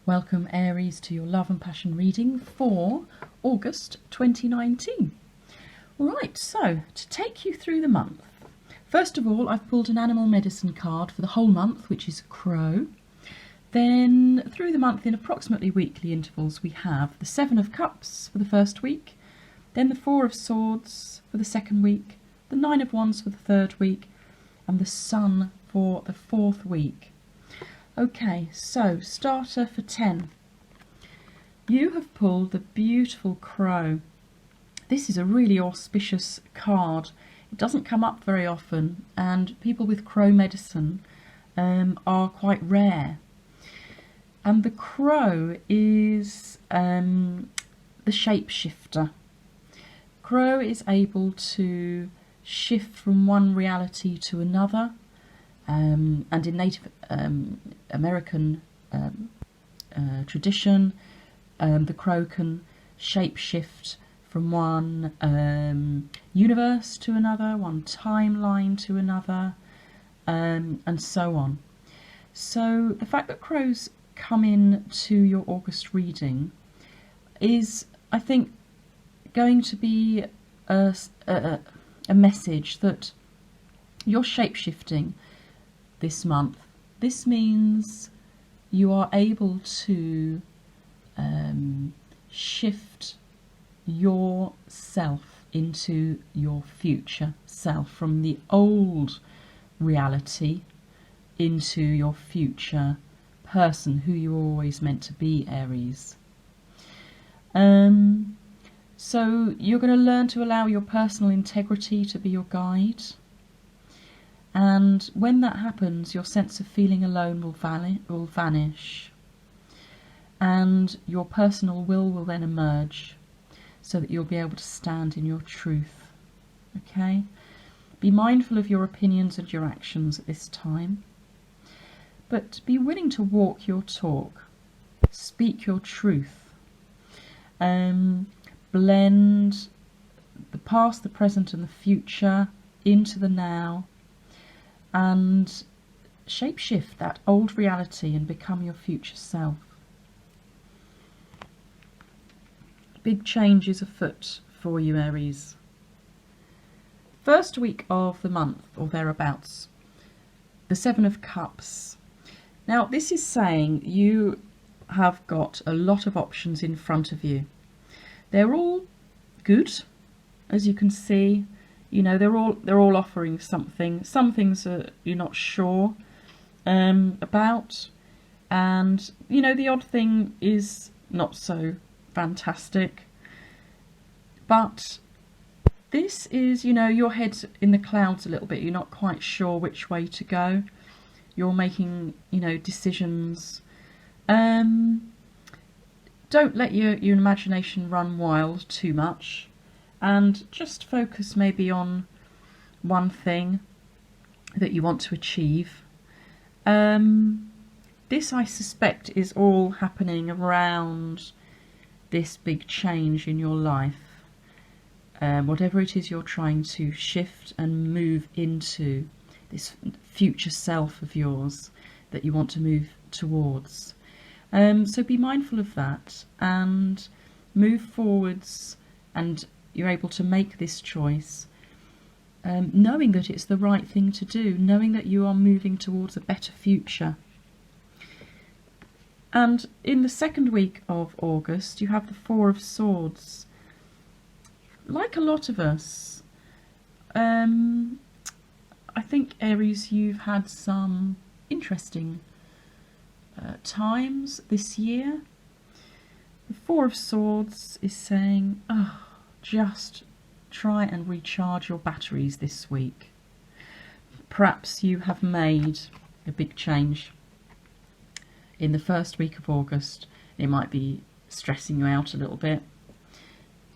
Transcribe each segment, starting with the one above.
Welcome Aries to your love and passion reading for August 2019. Right, so to take you through the month, first of all I've pulled an animal medicine card for the whole month, which is Crow. Then through the month in approximately weekly intervals we have the Seven of Cups for the first week, then the Four of Swords for the second week, the Nine of Wands for the third week, and the Sun for the fourth week. Okay, so starter for 10. You have pulled the beautiful Crow. This is a really auspicious card. It doesn't come up very often, and people with Crow medicine are quite rare. And the Crow is the shapeshifter. Crow is able to shift from one reality to another. And in Native American tradition, the Crow can shapeshift from one universe to another, one timeline to another, and so on. So the fact that Crows come in to your August reading is, I think, going to be a message that you're shapeshifting this month. This means you are able to shift yourself into your future self, from the old reality into your future person, who you were always meant to be, Aries. So you're going to learn to allow your personal integrity to be your guide. And when that happens, your sense of feeling alone will vanish, and your personal will then emerge, so that you'll be able to stand in your truth. Okay? Be mindful of your opinions and your actions at this time, but be willing to walk your talk, speak your truth, blend the past, the present and the future into the now, and shapeshift that old reality and become your future self. Big changes afoot for you, Aries. First week of the month, or thereabouts, the Seven of Cups. Now, this is saying you have got a lot of options in front of you. They're all good, as you can see. You know, they're all offering something. Some things are you're not sure about, and you know, the odd thing is not so fantastic. But this is, you know, your head's in the clouds a little bit. You're not quite sure which way to go. You're making, you know, decisions. Don't let your imagination run wild too much. And just focus maybe on one thing that you want to achieve. This, I suspect, is all happening around this big change in your life. Whatever it is you're trying to shift and move into, this future self of yours that you want to move towards. So be mindful of that and move forwards, and you're able to make this choice, knowing that it's the right thing to do, knowing that you are moving towards a better future. And in the second week of August, you have the Four of Swords. Like a lot of us, I think, Aries, you've had some interesting times this year. The Four of Swords is saying, just try and recharge your batteries this week. Perhaps you have made a big change in the first week of August. It might be stressing you out a little bit.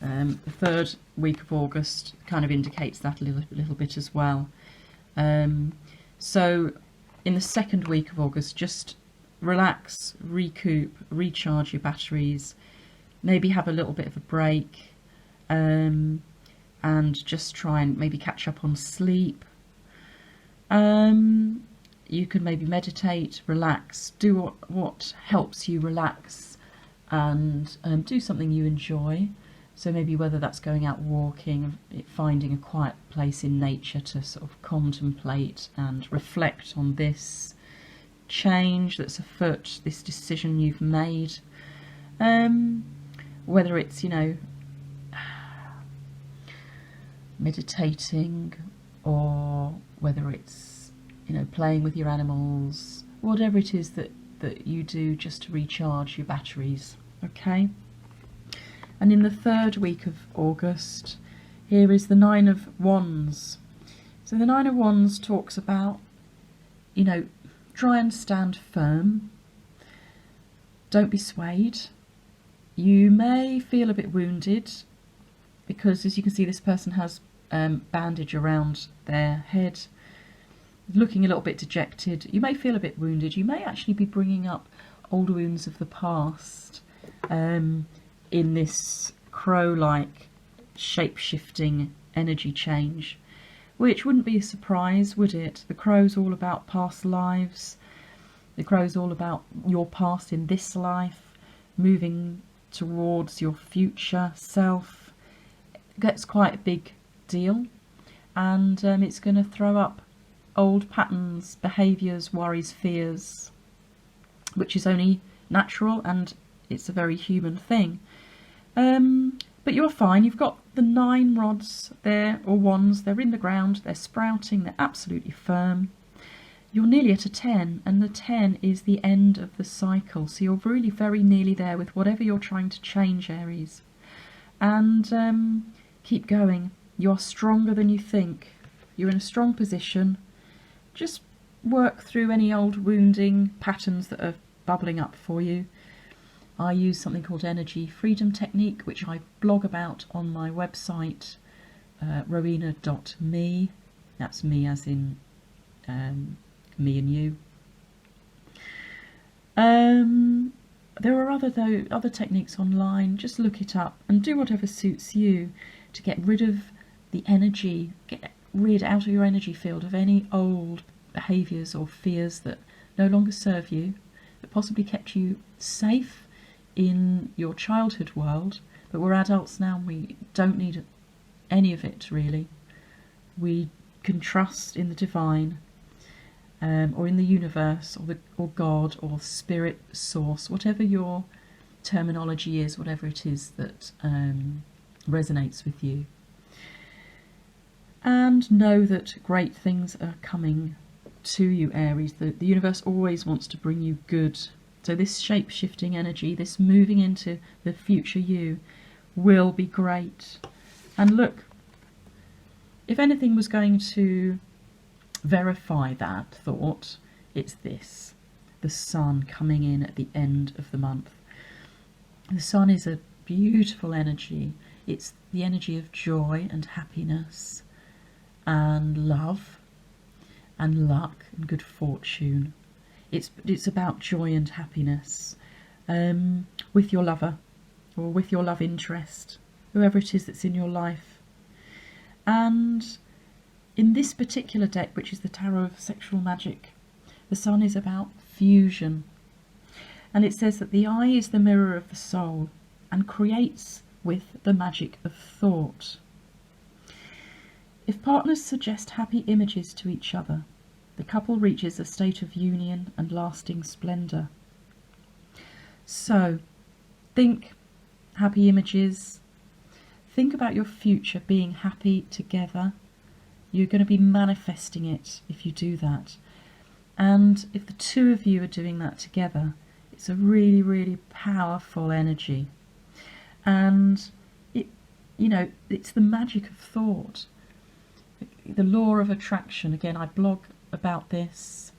The third week of August kind of indicates that a little bit as well. So in the second week of August, just relax, recoup, recharge your batteries, maybe have a little bit of a break, and just try and maybe catch up on sleep. you can maybe meditate, relax, do what helps you relax, and do something you enjoy. So maybe whether that's going out walking, finding a quiet place in nature to sort of contemplate and reflect on this change that's afoot, this decision you've made. Whether it's, meditating, or whether it's, playing with your animals, whatever it is that you do just to recharge your batteries, okay? And in the third week of August, here is the Nine of Wands. So the Nine of Wands talks about, try and stand firm. Don't be swayed. You may feel a bit wounded because, as you can see, this person has bandage around their head, looking a little bit dejected. You may feel a bit wounded. You may actually be bringing up old wounds of the past in this crow-like shape-shifting energy change, which wouldn't be a surprise, would it? The crow's all about past lives. The crow's all about your past in this life, moving towards your future self. That's quite a big deal, and it's going to throw up old patterns, behaviours, worries, fears, which is only natural, and it's a very human thing. But you're fine. You've got the 9 rods there, or wands. They're in the ground, they're sprouting, they're absolutely firm. You're nearly at a 10, and the 10 is the end of the cycle, so you're really very nearly there with whatever you're trying to change, Aries. And keep going. You're stronger than you think. You're in a strong position. Just work through any old wounding patterns that are bubbling up for you. I use something called Energy Freedom Technique, which I blog about on my website, rowena.me. That's me as in me and you. There are other techniques online. Just look it up and do whatever suits you to get rid of the energy, get rid out of your energy field of any old behaviours or fears that no longer serve you, that possibly kept you safe in your childhood world. But we're adults now, and we don't need any of it really. We can trust in the divine, or in the universe, or God, or spirit source, whatever your terminology is, whatever it is that resonates with you. And know that great things are coming to you, Aries. The universe always wants to bring you good. So this shape-shifting energy, this moving into the future you, will be great. And look, if anything was going to verify that thought, it's this. The sun coming in at the end of the month. The sun is a beautiful energy. It's the energy of joy and happiness and love and luck and good fortune. It's about joy and happiness with your lover or with your love interest, whoever it is that's in your life. And in this particular deck, which is the Tarot of Sexual Magic, the sun is about fusion. And it says that the eye is the mirror of the soul and creates with the magic of thought. If partners suggest happy images to each other, the couple reaches a state of union and lasting splendour. So, think happy images. Think about your future being happy together. You're going to be manifesting it if you do that. And if the two of you are doing that together, it's a really, really powerful energy. And it's the magic of thought. The law of attraction, again, I blog about this.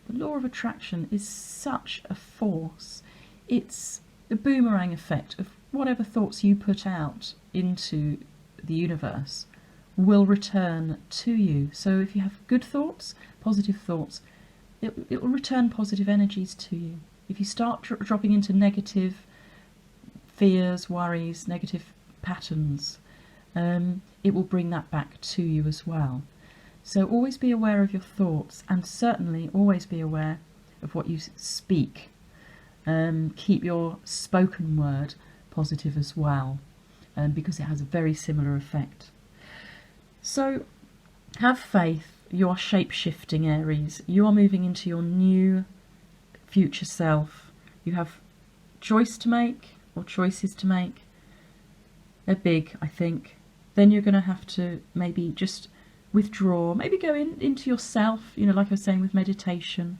The law of attraction is such a force. It's the boomerang effect of whatever thoughts you put out into the universe will return to you. So if you have good thoughts, positive thoughts, it will return positive energies to you. If you start dropping into negative fears, worries, negative patterns, it will bring that back to you as well. So always be aware of your thoughts, and certainly always be aware of what you speak. Keep your spoken word positive as well, because it has a very similar effect. So have faith. You are shape-shifting, Aries. You are moving into your new future self. You have choice to make, or choices to make. They're big, I think. Then you're going to have to maybe just withdraw, maybe go into yourself, you know, like I was saying with meditation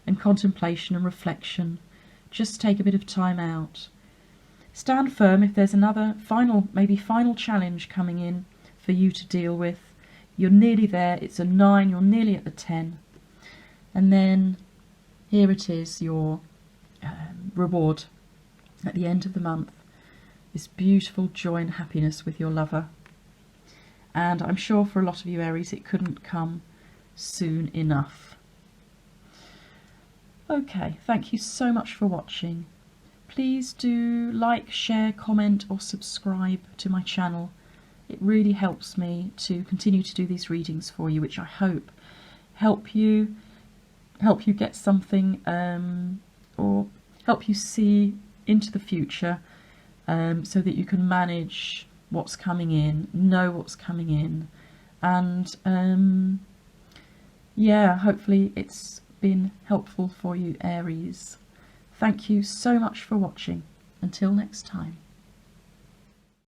and contemplation and reflection. Just take a bit of time out. Stand firm if there's another final challenge coming in for you to deal with. You're nearly there. It's a 9, you're nearly at the 10. And then here it is, your reward at the end of the month. This beautiful joy and happiness with your lover. And I'm sure for a lot of you, Aries, it couldn't come soon enough. Okay, thank you so much for watching. Please do like, share, comment or subscribe to my channel. It really helps me to continue to do these readings for you, which I hope help you get something, or help you see into the future, so that you can manage what's coming in, know what's coming in, and yeah, hopefully it's been helpful for you, Aries. Thank you so much for watching. Until next time.